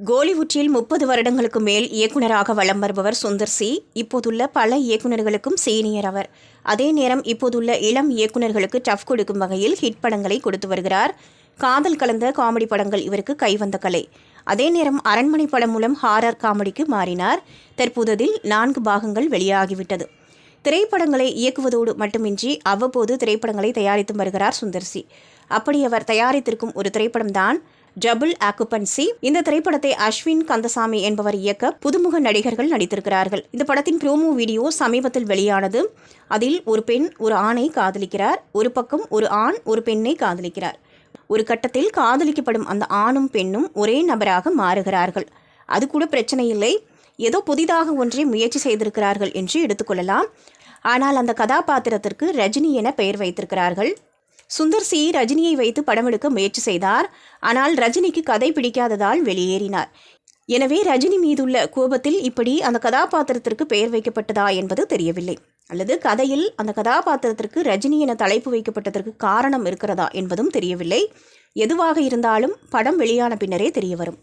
கோலிவுட்டில் 30 வருடங்களுக்கு மேல் இயக்குனராக வலம் வருபவர் சுந்தர் சி. இப்போதுள்ள பல இயக்குனர்களுக்கும் சீனியர் அவர். அதே நேரம் இப்போதுள்ள இளம் இயக்குனர்களுக்கு டஃப் கொடுக்கும் வகையில் ஹிட் படங்களை கொடுத்து வருகிறார். காதல் கலந்த காமெடி படங்கள் இவருக்கு கைவந்த கலை. அதே நேரம் அரண்மனை படம் மூலம் ஹாரர் காமெடிக்கு மாறினார். தற்போதில் 4 பாகங்கள் வெளியாகிவிட்டது. திரைப்படங்களை இயக்குவதோடு மட்டுமின்றி அவ்வப்போது திரைப்படங்களை தயாரித்து வருகிறார் சுந்தர் சி. அப்படி அவர் தயாரித்திருக்கும் ஒரு திரைப்படம்தான் டபுள் ஆக்குபன்சி. இந்த திரைப்படத்தை அஸ்வின் கந்தசாமி என்பவர் இயக்க புதுமுக நடிகர்கள் நடித்திருக்கிறார்கள். இந்த படத்தின் ப்ரோமோ வீடியோ சமீபத்தில் வெளியானது. அதில் ஒரு பெண் ஒரு ஆணை காதலிக்கிறார். ஒரு பக்கம் ஒரு ஆண் ஒரு பெண்ணை காதலிக்கிறார். ஒரு கட்டத்தில் காதலிக்கப்படும் அந்த ஆணும் பெண்ணும் ஒரே நபராக மாறுகிறார்கள். அது கூட பிரச்சனை இல்லை, ஏதோ புதிதாக ஒன்றை முயற்சி செய்திருக்கிறார்கள் என்று எடுத்துக்கொள்ளலாம். ஆனால் அந்த கதாபாத்திரத்திற்கு ரஜினி என பெயர் வைத்திருக்கிறார்கள். சுந்தர் சி ரஜினியை வைத்து படம் எடுக்க முயற்சி செய்தார். ஆனால் ரஜினிக்கு கதை பிடிக்காததால் வெளியேறினார். எனவே ரஜினி மீதுள்ள கோபத்தில் இப்படி அந்த கதாபாத்திரத்திற்கு பெயர் வைக்கப்பட்டதா என்பது தெரியவில்லை. அல்லது கதையில் அந்த கதாபாத்திரத்திற்கு ரஜினி என தலைப்பு வைக்கப்பட்டதற்கு காரணம் இருக்கிறதா என்பதும் தெரியவில்லை. எதுவாக இருந்தாலும் படம் வெளியான பின்னரே தெரியவரும்.